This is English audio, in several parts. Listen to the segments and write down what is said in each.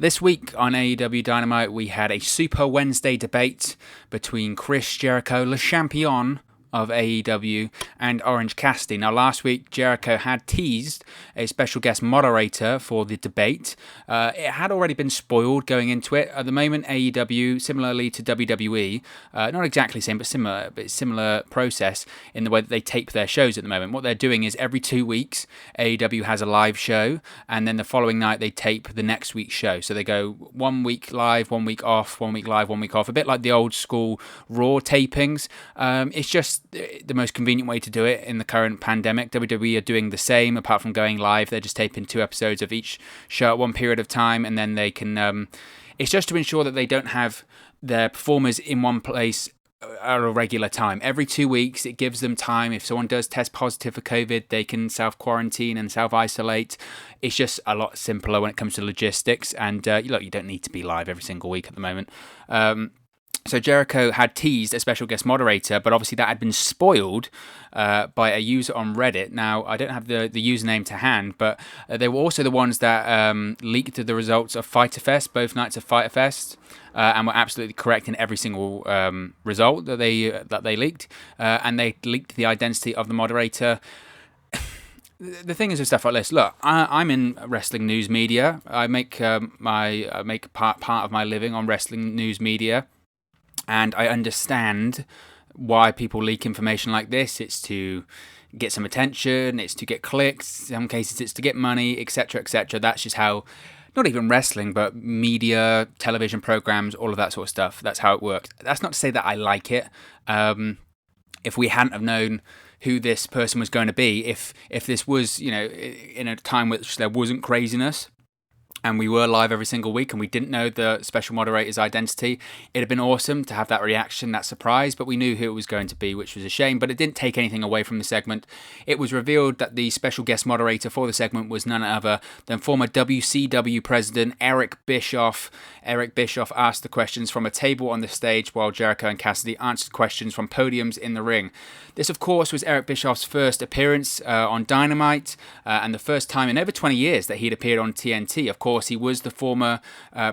This week on AEW Dynamite, we had a Super Wednesday debate between Chris Jericho, Le Champion of AEW, and Orange Cassidy. Now, last week, Jericho had teased a special guest moderator for the debate. It had already been spoiled going into it. At the moment, AEW, similarly to WWE, not exactly the same, but similar process in the way that they tape their shows at the moment. What they're doing is every 2 weeks, AEW has a live show, and then the following night, they tape the next week's show. So they go 1 week live, 1 week off, 1 week live, 1 week off, a bit like the old school Raw tapings. It's just the most convenient way to do it in the current pandemic. WWE are doing the same, apart from going live. They're just taping 2 episodes of each show at one period of time, and then they can... it's just to ensure that they don't have their performers in one place at a regular time. Every 2 weeks, it gives them time. If someone does test positive for COVID, they can self-quarantine and self-isolate. It's just a lot simpler when it comes to logistics. And look, you don't need to be live every single week at the moment. So Jericho had teased a special guest moderator, but obviously that had been spoiled by a user on Reddit. Now, I don't have the username to hand, but they were also the ones that leaked the results of Fyter Fest, both nights of Fyter Fest, and were absolutely correct in every single result that they leaked. And they leaked the identity of the moderator. The thing is with stuff like this, look, I'm in wrestling news media. I make part of my living on wrestling news media. And I understand why people leak information like this. It's to get some attention, it's to get clicks, in some cases it's to get money, etc., etc. That's just how, not even wrestling, but media, television programs, all of that sort of stuff, that's how it works. That's not to say that I like it. If we hadn't have known who this person was going to be, if this was, in a time which there wasn't craziness, and we were live every single week and we didn't know the special moderator's identity, it'd have been awesome to have that reaction, that surprise, but we knew who it was going to be, which was a shame, but it didn't take anything away from the segment. It was revealed that the special guest moderator for the segment was none other than former WCW president Eric Bischoff. Eric Bischoff asked the questions from a table on the stage while Jericho and Cassidy answered questions from podiums in the ring. This, of course, was Eric Bischoff's first appearance on Dynamite, and the first time in over 20 years that he'd appeared on TNT. Of course, he was the former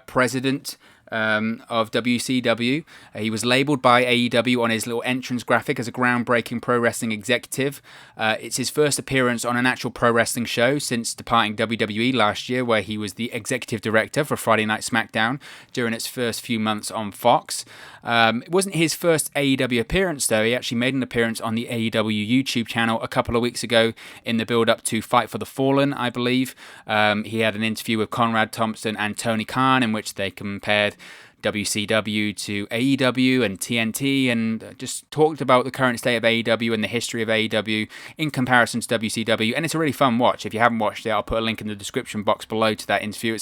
president of WCW. He was labelled by AEW on his little entrance graphic as a groundbreaking pro wrestling executive. It's his first appearance on an actual pro wrestling show since departing WWE last year, where he was the executive director for Friday Night SmackDown during its first few months on Fox. It wasn't his first AEW appearance, though. He actually made an appearance on the AEW YouTube channel a couple of weeks ago in the build-up to Fight for the Fallen, I believe. He had an interview with Conrad Thompson and Tony Khan in which they compared WCW to AEW and TNT and just talked about the current state of AEW and the history of AEW in comparison to WCW, and it's a really fun watch. If you haven't watched it, I'll put a link in the description box below to that interview.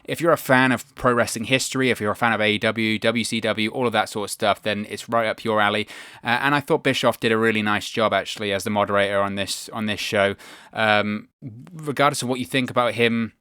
If you're a fan of pro wrestling history, if you're a fan of AEW, WCW, all of that sort of stuff, then it's right up your alley. And I thought Bischoff did a really nice job actually as the moderator on this show. Regardless of what you think about him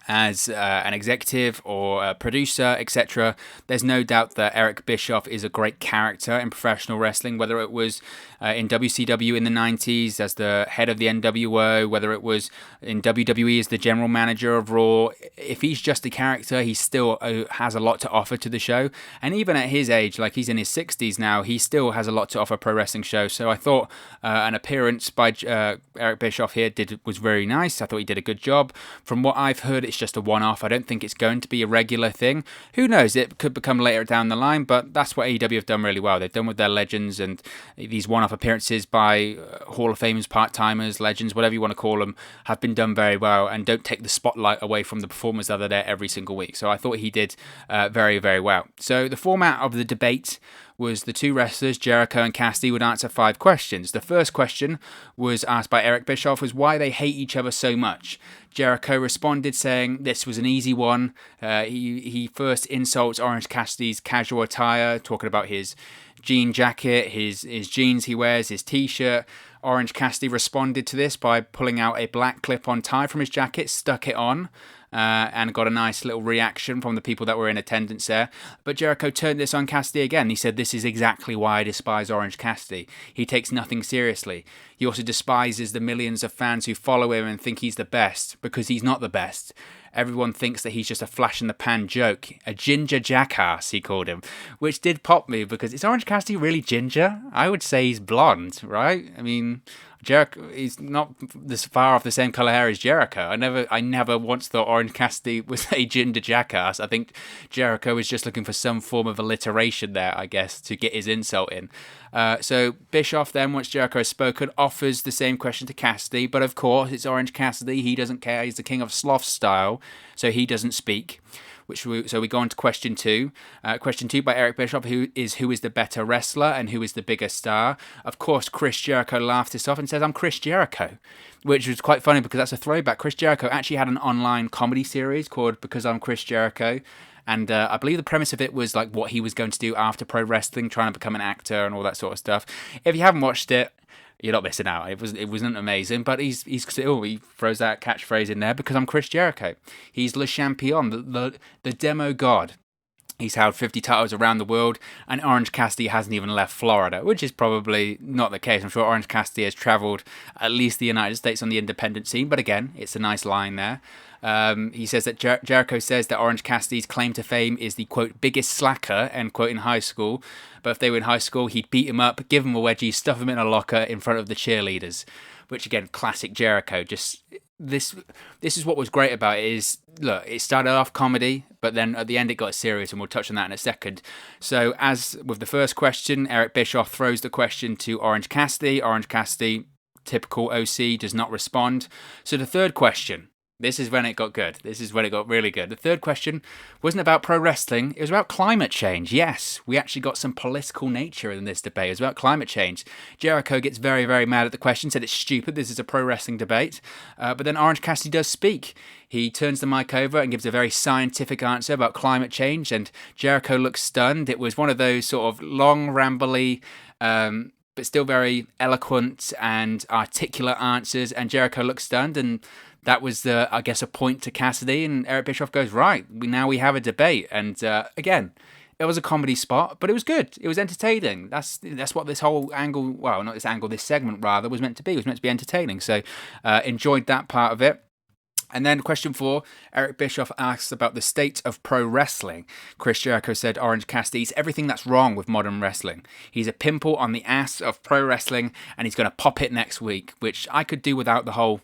as an executive or a producer, etc., there's no doubt that Eric Bischoff is a great character in professional wrestling, whether it was in WCW in the 90s as the head of the NWO, whether it was in WWE as the general manager of Raw. If he's just a character, he still has a lot to offer to the show. And even at his age, like he's in his 60s now, he still has a lot to offer pro wrestling show. So I thought an appearance by Eric Bischoff here was very nice. I thought he did a good job. From what I've heard, it's just a one-off. I don't think it's going to be a regular thing. Who knows? It could become later down the line, but that's what AEW have done really well. They've done with their legends and these one-off appearances by Hall of Famers, part-timers, legends, whatever you want to call them, have been done very well and don't take the spotlight away from the performers that are there every single week. So I thought he did very, very well. So the format of the debate was the two wrestlers, Jericho and Cassidy, would answer 5 questions. The first question was asked by Eric Bischoff, was why they hate each other so much. Jericho responded saying this was an easy one. He first insults Orange Cassidy's casual attire, talking about his jean jacket, his jeans he wears, his t-shirt. Orange Cassidy responded to this by pulling out a black clip-on tie from his jacket, stuck it on, and got a nice little reaction from the people that were in attendance there. But Jericho turned this on Cassidy again. He said, "This is exactly why I despise Orange Cassidy. He takes nothing seriously. He also despises the millions of fans who follow him and think he's the best, because he's not the best. Everyone thinks that he's just a flash-in-the-pan joke. A ginger jackass," he called him, which did pop me, because is Orange Cassidy really ginger? I would say he's blonde, right? I mean, Jericho, he's not this far off the same colour hair as Jericho. I never once thought Orange Cassidy was a ginger jackass. I think Jericho was just looking for some form of alliteration there, I guess, to get his insult in. So Bischoff then, once Jericho has spoken, offers the same question to Cassidy, but of course it's Orange Cassidy. He doesn't care. He's the king of sloth style, so he doesn't speak. So we go on to question two. Question two by Eric Bischoff, who is the better wrestler and who is the bigger star? Of course, Chris Jericho laughs this off and says, "I'm Chris Jericho," which was quite funny because that's a throwback. Chris Jericho actually had an online comedy series called Because I'm Chris Jericho. And I believe the premise of it was like what he was going to do after pro wrestling, trying to become an actor and all that sort of stuff. If you haven't watched it, you're not missing out. It wasn't amazing, but he throws that catchphrase in there, because I'm Chris Jericho. He's Le Champion, the demo god. He's held 50 titles around the world, and Orange Cassidy hasn't even left Florida, which is probably not the case. I'm sure Orange Cassidy has travelled at least the United States on the independent scene, but again, it's a nice line there. He says that Jericho says that Orange Cassidy's claim to fame is the, quote, biggest slacker, end quote, in high school. But if they were in high school, he'd beat him up, give him a wedgie, stuff him in a locker in front of the cheerleaders. Which, again, classic Jericho. Just this is what was great about it is, look, it started off comedy, but then at the end it got serious, and we'll touch on that in a second. So as with the first question, Eric Bischoff throws the question to Orange Cassidy. Orange Cassidy, typical OC, does not respond. So the third question, this is when it got good. This is when it got really good. The third question wasn't about pro wrestling. It was about climate change. Yes, we actually got some political nature in this debate. It was about climate change. Jericho gets very, very mad at the question, said it's stupid. This is a pro wrestling debate. But then Orange Cassidy does speak. He turns the mic over and gives a very scientific answer about climate change. And Jericho looks stunned. It was one of those sort of long, rambly, but still very eloquent and articulate answers. And Jericho looks stunned, and that was, I guess, a point to Cassidy, and Eric Bischoff goes, right, now we have a debate. And again, it was a comedy spot, but it was good. It was entertaining. That's what this whole angle, well, not this angle, this segment rather, was meant to be. It was meant to be entertaining. So enjoyed that part of it. And then question 4, Eric Bischoff asks about the state of pro wrestling. Chris Jericho said Orange Cassidy's everything that's wrong with modern wrestling. He's a pimple on the ass of pro wrestling, and he's going to pop it next week, which I could do without the whole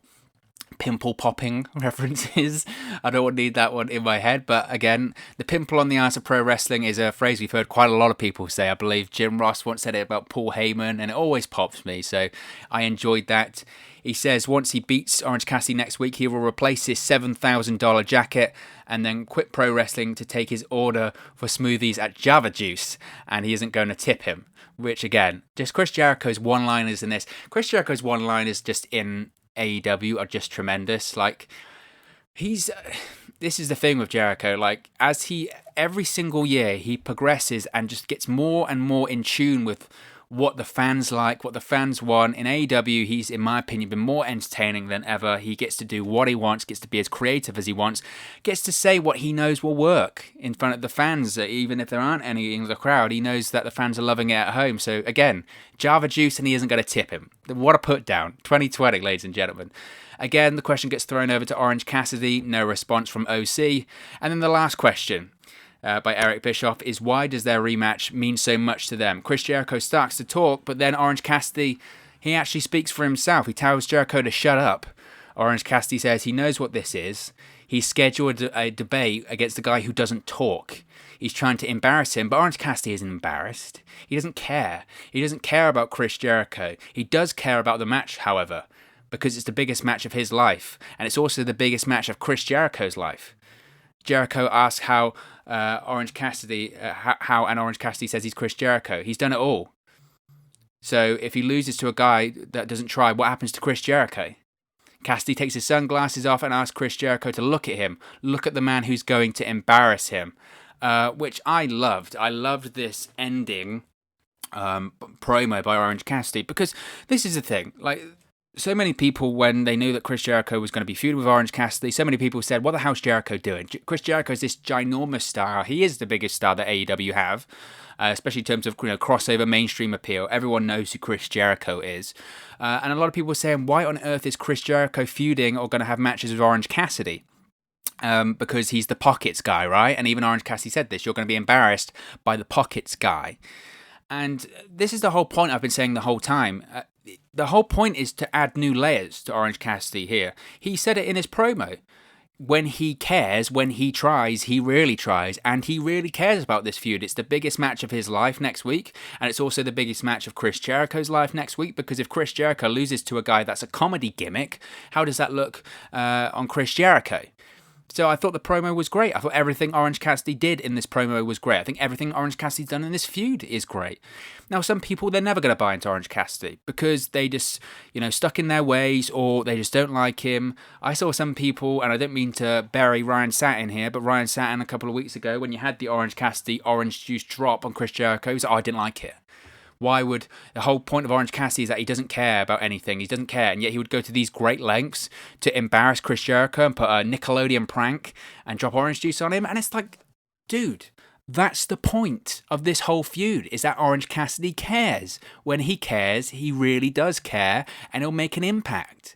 pimple popping references. I don't need that one in my head, but again, the pimple on the ass of pro wrestling is a phrase we've heard quite a lot of people say. I believe Jim Ross once said it about Paul Heyman, and it always pops me, so I enjoyed that. He says once he beats Orange Cassidy next week, he will replace his $7,000 jacket and then quit pro wrestling to take his order for smoothies at Java Juice, and he isn't going to tip him. Which, again, just Chris Jericho's one-liners in this. Chris Jericho's one-liners just in AEW are just tremendous. Like, this is the thing with Jericho, like, every single year he progresses and just gets more and more in tune with what the fans like, what the fans want. In AEW, he's, in my opinion, been more entertaining than ever. He gets to do what he wants, gets to be as creative as he wants, gets to say what he knows will work in front of the fans, even if there aren't any in the crowd. He knows that the fans are loving it at home. So again, Java Juice, and he isn't going to tip him. What a put down. 2020, ladies and gentlemen. Again, the question gets thrown over to Orange Cassidy. No response from OC. And then the last question by Eric Bischoff is, why does their rematch mean so much to them? Chris Jericho starts to talk, but then Orange Cassidy, he actually speaks for himself. He tells Jericho to shut up. Orange Cassidy says he knows what this is. He's scheduled a debate against a guy who doesn't talk. He's trying to embarrass him, but Orange Cassidy isn't embarrassed. He doesn't care. He doesn't care about Chris Jericho. He does care about the match, however, because it's the biggest match of his life, and it's also the biggest match of Chris Jericho's life. Jericho asks how Orange Cassidy says he's Chris Jericho. He's done it all. So if he loses to a guy that doesn't try, what happens to Chris Jericho? Cassidy takes his sunglasses off and asks Chris Jericho to look at him. Look at the man who's going to embarrass him. Which I loved. I loved this ending promo by Orange Cassidy, because this is the thing. Like, so many people, when they knew that Chris Jericho was going to be feuding with Orange Cassidy, so many people said, what the hell's Jericho doing? Chris Jericho is this ginormous star. He is the biggest star that AEW have, especially in terms of crossover mainstream appeal. Everyone knows who Chris Jericho is. And a lot of people were saying, why on earth is Chris Jericho feuding or going to have matches with Orange Cassidy? Because he's the pockets guy, right? And even Orange Cassidy said this, you're going to be embarrassed by the pockets guy. And this is the whole point I've been saying the whole time. The whole point is to add new layers to Orange Cassidy here. He said it in his promo. When he cares, when he tries, he really tries. And he really cares about this feud. It's the biggest match of his life next week. And it's also the biggest match of Chris Jericho's life next week. Because if Chris Jericho loses to a guy that's a comedy gimmick, how does that look on Chris Jericho? So I thought the promo was great. I thought everything Orange Cassidy did in this promo was great. I think everything Orange Cassidy's done in this feud is great. Now, some people, they're never going to buy into Orange Cassidy because they just, stuck in their ways or they just don't like him. I saw some people, and I don't mean to bury Ryan Satin here, but Ryan Satin a couple of weeks ago, when you had the Orange Cassidy orange juice drop on Chris Jericho, he was like, I didn't like it. Why would the whole point of Orange Cassidy is that he doesn't care about anything. He doesn't care, and yet he would go to these great lengths to embarrass Chris Jericho and put a Nickelodeon prank and drop orange juice on him. And it's like, dude, that's the point of this whole feud, is that Orange Cassidy cares. When he cares, he really does care, and he'll make an impact.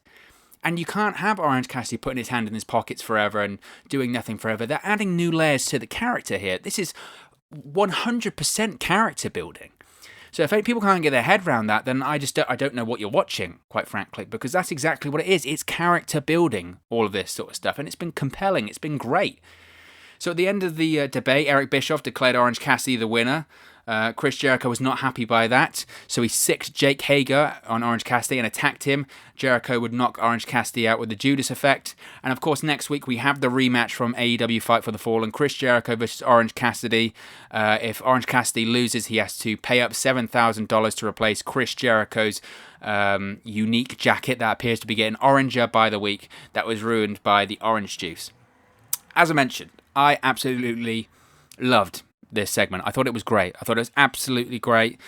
And you can't have Orange Cassidy putting his hand in his pockets forever and doing nothing forever. They're adding new layers to the character here. This is 100% character building. So if people can't get their head around that, then I don't know what you're watching, quite frankly, because that's exactly what it is. It's character building, all of this sort of stuff, and it's been compelling. It's been great. So at the end of the debate, Eric Bischoff declared Orange Cassidy the winner. Chris Jericho was not happy by that, so he sicked Jake Hager on Orange Cassidy and attacked him. Jericho would knock Orange Cassidy out with the Judas effect. And of course, next week we have the rematch from AEW Fight for the Fallen, Chris Jericho versus Orange Cassidy. If Orange Cassidy loses, he has to pay up $7,000 to replace Chris Jericho's unique jacket that appears to be getting oranger by the week that was ruined by the orange juice. As I mentioned, I absolutely loved this segment. I thought it was great. I thought it was absolutely great.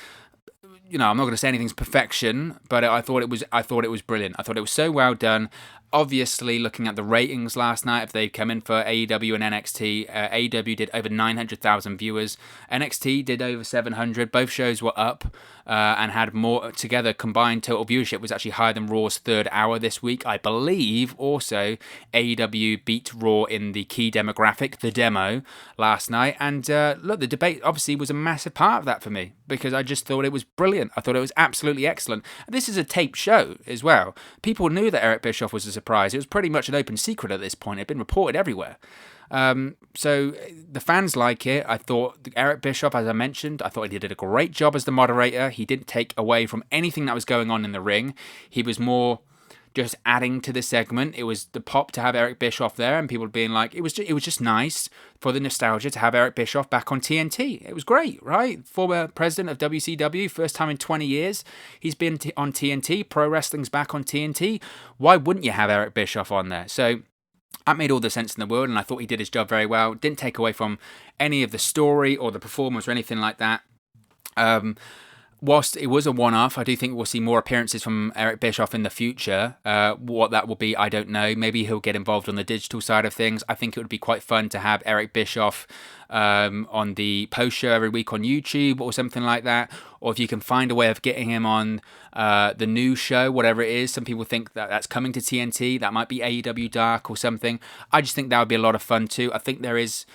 I'm not going to say anything's perfection, but I thought it was brilliant. I thought it was so well done. Obviously, looking at the ratings last night, if they come in for AEW and NXT, AEW did over 900,000 viewers. NXT did over 700. Both shows were up and had more together. Combined total viewership was actually higher than Raw's third hour this week. I believe also AEW beat Raw in the key demographic, the demo, last night. And look, the debate obviously was a massive part of that for me because I just thought it was brilliant. I thought it was absolutely excellent. This is a taped show as well. People knew that Eric Bischoff was a surprise. It was pretty much an open secret at this point. It had been reported everywhere. So the fans like it. I thought Eric Bischoff, as I mentioned, I thought he did a great job as the moderator. He didn't take away from anything that was going on in the ring. He was more just adding to the segment. It was the pop to have Eric Bischoff there, and people being like, it was just nice for the nostalgia to have Eric Bischoff back on TNT. It was great, right? Former president of WCW, first time in 20 years. He's been on TNT. Pro wrestling's back on TNT. Why wouldn't you have Eric Bischoff on there? So that made all the sense in the world, and I thought he did his job very well. Didn't take away from any of the story or the performance or anything like that. Whilst it was a one-off, I do think we'll see more appearances from Eric Bischoff in the future. What that will be, I don't know. Maybe he'll get involved on the digital side of things. I think it would be quite fun to have Eric Bischoff on the post show every week on YouTube or something like that. Or if you can find a way of getting him on the new show, whatever it is. Some people think that that's coming to TNT. That might be AEW Dark or something. I just think that would be a lot of fun too. I think there is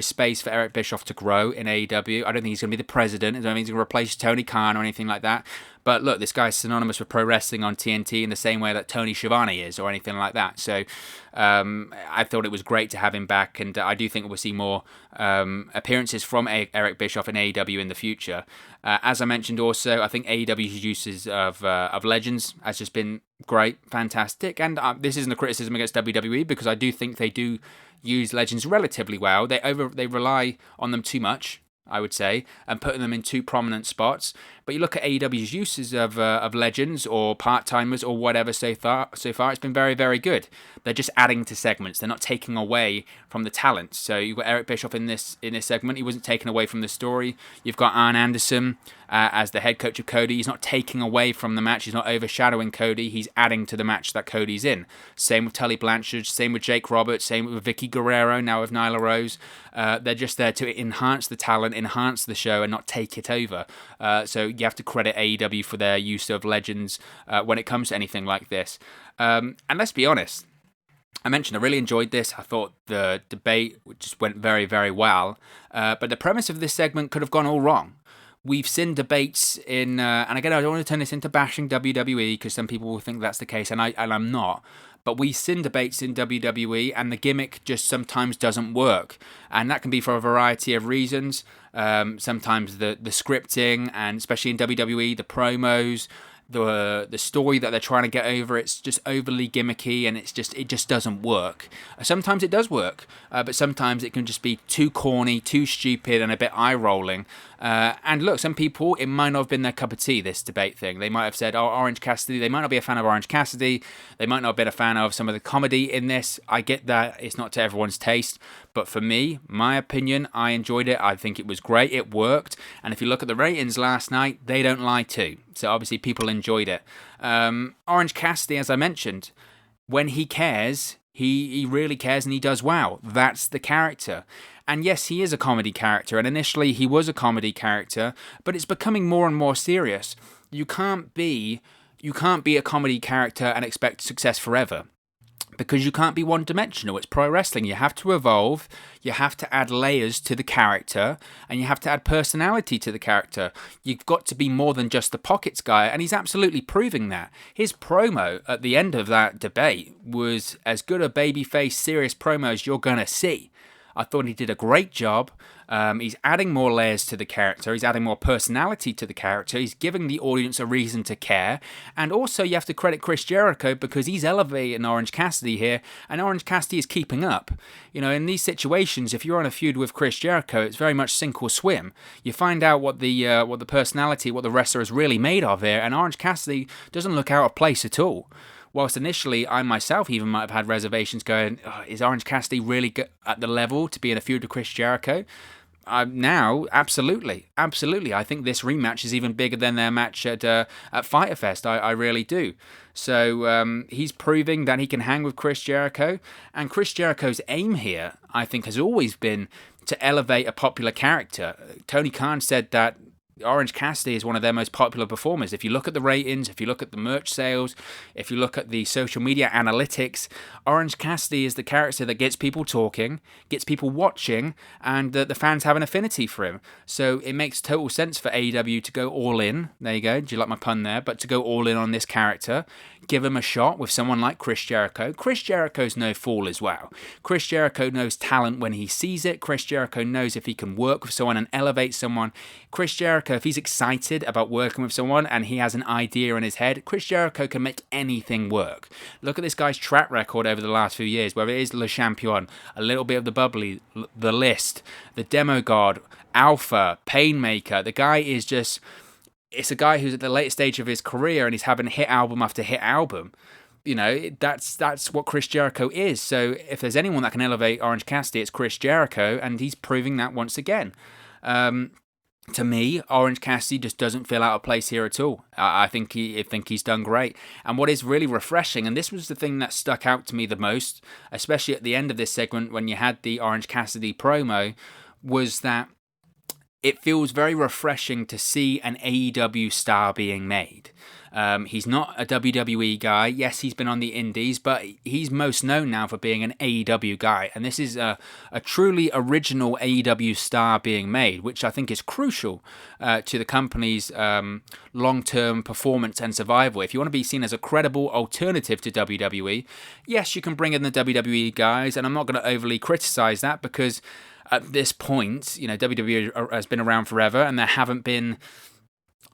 space for Eric Bischoff to grow in AEW. I don't think he's going to be the president. I don't think he's going to replace Tony Khan or anything like that. But look, this guy's synonymous with pro wrestling on TNT in the same way that Tony Schiavone is or anything like that. So I thought it was great to have him back, and I do think we'll see more appearances from Eric Bischoff in AEW in the future. As I mentioned also, I think AEW's uses of legends has just been great, fantastic. And this isn't a criticism against WWE because I do think they do use legends relatively well. They rely on them too much. I would say, and putting them in two prominent spots. But you look at AEW's uses of legends or part-timers or whatever so far, it's been very, very good. They're just adding to segments. They're not taking away from the talent. So you've got Eric Bischoff in this segment. He wasn't taken away from the story. You've got Arn Anderson as the head coach of Cody. He's not taking away from the match. He's not overshadowing Cody. He's adding to the match that Cody's in. Same with Tully Blanchard. Same with Jake Roberts. Same with Vicky Guerrero. Now with Nyla Rose. They're just there to enhance the talent, enhance the show, and not take it over. So you have to credit AEW for their use of legends when it comes to anything like this. And let's be honest. I mentioned I really enjoyed this. I thought the debate just went very, very well. But the premise of this segment could have gone all wrong. We've seen debates in, and again, I don't want to turn this into bashing WWE because some people will think that's the case, and I'm not. But we've seen debates in WWE, and the gimmick just sometimes doesn't work, and that can be for a variety of reasons. Sometimes the scripting, and especially in WWE, the promos. The story that they're trying to get over, it's just overly gimmicky, and it just doesn't work. Sometimes it does work, but sometimes it can just be too corny, too stupid, and a bit eye-rolling. And look, some people, it might not have been their cup of tea, this debate thing. They might have said, oh, Orange Cassidy. They might not be a fan of Orange Cassidy. They might not have been a fan of some of the comedy in this. I get that it's not to everyone's taste. But for me, my opinion, I enjoyed it. I think it was great. It worked. And if you look at the ratings last night, they don't lie too. So obviously people enjoyed it. Orange Cassidy, as I mentioned, when he cares, he really cares and he does well. That's the character. And yes, he is a comedy character. And initially he was a comedy character, but it's becoming more and more serious. You can't be a comedy character and expect success forever. Because you can't be one-dimensional. It's pro wrestling. You have to evolve, you have to add layers to the character, and you have to add personality to the character. You've got to be more than just the pockets guy, and he's absolutely proving that. His promo at the end of that debate was as good a babyface, serious promo as you're going to see. I thought he did a great job. He's adding more layers to the character. He's adding more personality to the character. He's giving the audience a reason to care. And also you have to credit Chris Jericho because he's elevating Orange Cassidy here. And Orange Cassidy is keeping up. You know, in these situations, if you're on a feud with Chris Jericho, it's very much sink or swim. You find out what the personality, what the wrestler is really made of here. And Orange Cassidy doesn't look out of place at all. Whilst initially I myself even might have had reservations going, oh, is Orange Cassidy really at the level to be in a feud with Chris Jericho? Now, absolutely. I think this rematch is even bigger than their match at Fyter Fest. I really do. So he's proving that he can hang with Chris Jericho. And Chris Jericho's aim here, I think, has always been to elevate a popular character. Tony Khan said that Orange Cassidy is one of their most popular performers. If you look at the ratings, if you look at the merch sales, if you look at the social media analytics, Orange Cassidy is the character that gets people talking, gets people watching, and the fans have an affinity for him. So it makes total sense for AEW to go all in. There you go. Do you like my pun there? But to go all in on this character, give him a shot with someone like Chris Jericho. Chris Jericho's no fool as well. Chris Jericho knows talent when he sees it. Chris Jericho knows if he can work with someone and elevate someone. Chris Jericho, if he's excited about working with someone and he has an idea in his head, Chris Jericho can make anything work. Look at this guy's track record over the last few years, whether it is Le Champion, a little bit of the Bubbly, the List, the Demo God, Alpha, Painmaker. The guy is just... It's a guy who's at the late stage of his career and he's having hit album after hit album. You know, that's what Chris Jericho is. So if there's anyone that can elevate Orange Cassidy, it's Chris Jericho, and he's proving that once again. To me, Orange Cassidy just doesn't feel out of place here at all. I think he's done great. And what is really refreshing, and this was the thing that stuck out to me the most, especially at the end of this segment when you had the Orange Cassidy promo, was that it feels very refreshing to see an AEW star being made. He's not a WWE guy. Yes, he's been on the indies, but he's most known now for being an AEW guy. And this is a truly original AEW star being made, which I think is crucial to the company's long-term performance and survival. If you want to be seen as a credible alternative to WWE, yes, you can bring in the WWE guys, and I'm not going to overly criticize that because at this point, you know, WWE has been around forever and there haven't been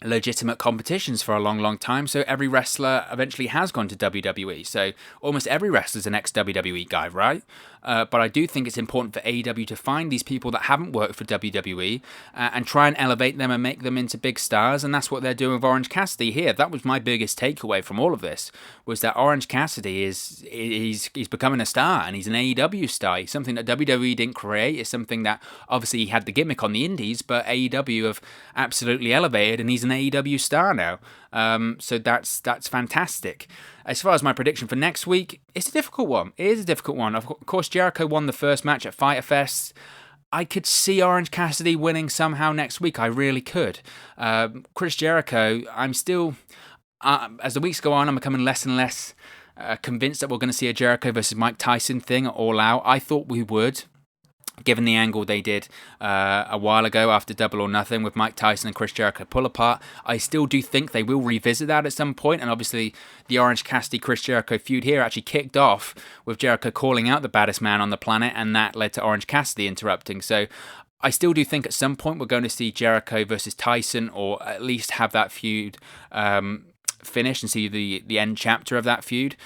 legitimate competitions for a long time, so every wrestler eventually has gone to WWE. So almost every wrestler's an ex-WWE guy, right? But I do think it's important for AEW to find these people that haven't worked for WWE and try and elevate them and make them into big stars, and that's what they're doing with Orange Cassidy here. That was my biggest takeaway from all of this, was that Orange Cassidy he's becoming a star, and he's an AEW star. He's something that WWE didn't create. It's something that obviously he had the gimmick on the indies, but AEW have absolutely elevated, and he's an AEW star now. So that's fantastic. As far as my prediction for next week, it's a difficult one. It is a difficult one. Of course, Jericho won the first match at Fyter Fest. I could see Orange Cassidy winning somehow next week. I really could. Chris Jericho, I'm still, as the weeks go on, I'm becoming less and less convinced that we're going to see a Jericho versus Mike Tyson thing at All Out. I thought we would, given the angle they did a while ago after Double or Nothing with Mike Tyson and Chris Jericho pull apart. I still do think they will revisit that at some point, and obviously the Orange Cassidy-Chris Jericho feud here actually kicked off with Jericho calling out the baddest man on the planet, and that led to Orange Cassidy interrupting. So I still do think at some point we're going to see Jericho versus Tyson, or at least have that feud finish and see the end chapter of that feud.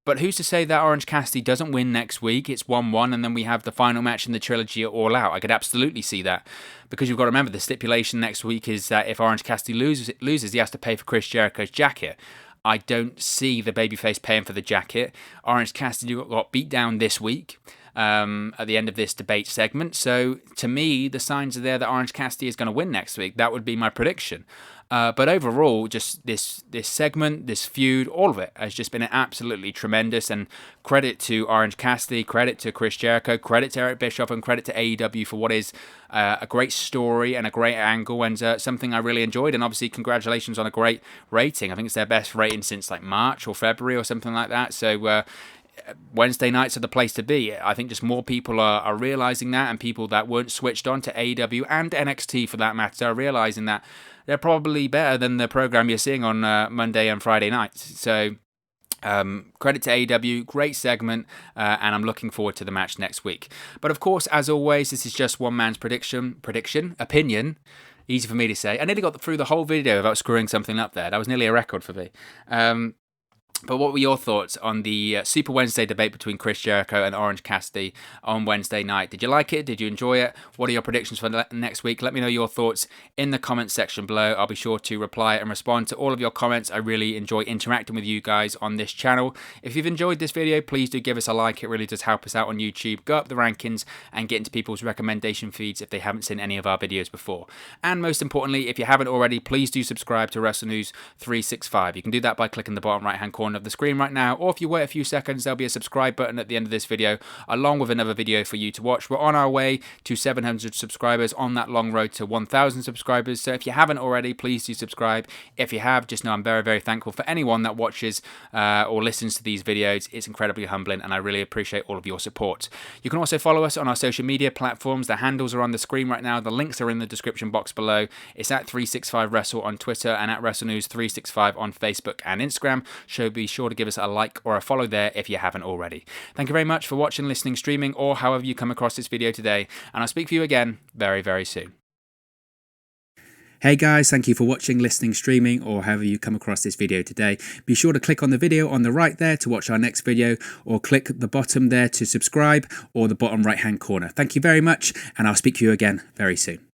But who's to say that Orange Cassidy doesn't win next week? It's 1-1, and then we have the final match in the trilogy at All Out. I could absolutely see that, because you've got to remember the stipulation next week is that if Orange Cassidy loses, he has to pay for Chris Jericho's jacket. I don't see the babyface paying for the jacket. Orange Cassidy got beat down this week at the end of this debate segment. So to me, the signs are there that Orange Cassidy is going to win next week. That would be my prediction. But overall, just this segment, this feud, all of it has just been absolutely tremendous. And credit to Orange Cassidy, credit to Chris Jericho, credit to Eric Bischoff, and credit to AEW for what is a great story and a great angle, and something I really enjoyed. And obviously, congratulations on a great rating. I think it's their best rating since like March or February or something like that. So Wednesday nights are the place to be. I think just more people are realizing that, and people that weren't switched on to AEW and NXT for that matter are realizing that they're probably better than the program you're seeing on Monday and Friday nights. So credit to AEW, great segment, and I'm looking forward to the match next week. But of course, as always, this is just one man's opinion. Easy for me to say. I nearly got through the whole video without screwing something up there. That was nearly a record for me. But what were your thoughts on the Super Wednesday debate between Chris Jericho and Orange Cassidy on Wednesday night? Did you like it? Did you enjoy it? What are your predictions for next week? Let me know your thoughts in the comments section below. I'll be sure to reply and respond to all of your comments. I really enjoy interacting with you guys on this channel. If you've enjoyed this video, please do give us a like. It really does help us out on YouTube. Go up the rankings and get into people's recommendation feeds if they haven't seen any of our videos before. And most importantly, if you haven't already, please do subscribe to Wrestle News 365. You can do that by clicking the bottom right hand corner of the screen right now, or if you wait a few seconds, there'll be a subscribe button at the end of this video along with another video for you to watch. We're on our way to 700 subscribers on that long road to 1,000 subscribers, so if you haven't already, please do subscribe. If you have, just know I'm very thankful for anyone that watches or listens to these videos. It's incredibly humbling, and I really appreciate all of your support. You can also follow us on our social media platforms. The handles are on the screen right now. The links are in the description box below. It's at 365 Wrestle on Twitter and at Wrestle News 365 on Facebook and Instagram. So be sure to give us a like or a follow there if you haven't already. Thank you very much for watching, listening, streaming, or however you come across this video today, and I'll speak to you again very soon. Hey guys, thank you for watching, listening, streaming, or however you come across this video today. Be sure to click on the video on the right there to watch our next video, or click the bottom there to subscribe, or the bottom right hand corner. Thank you very much, and I'll speak to you again very soon.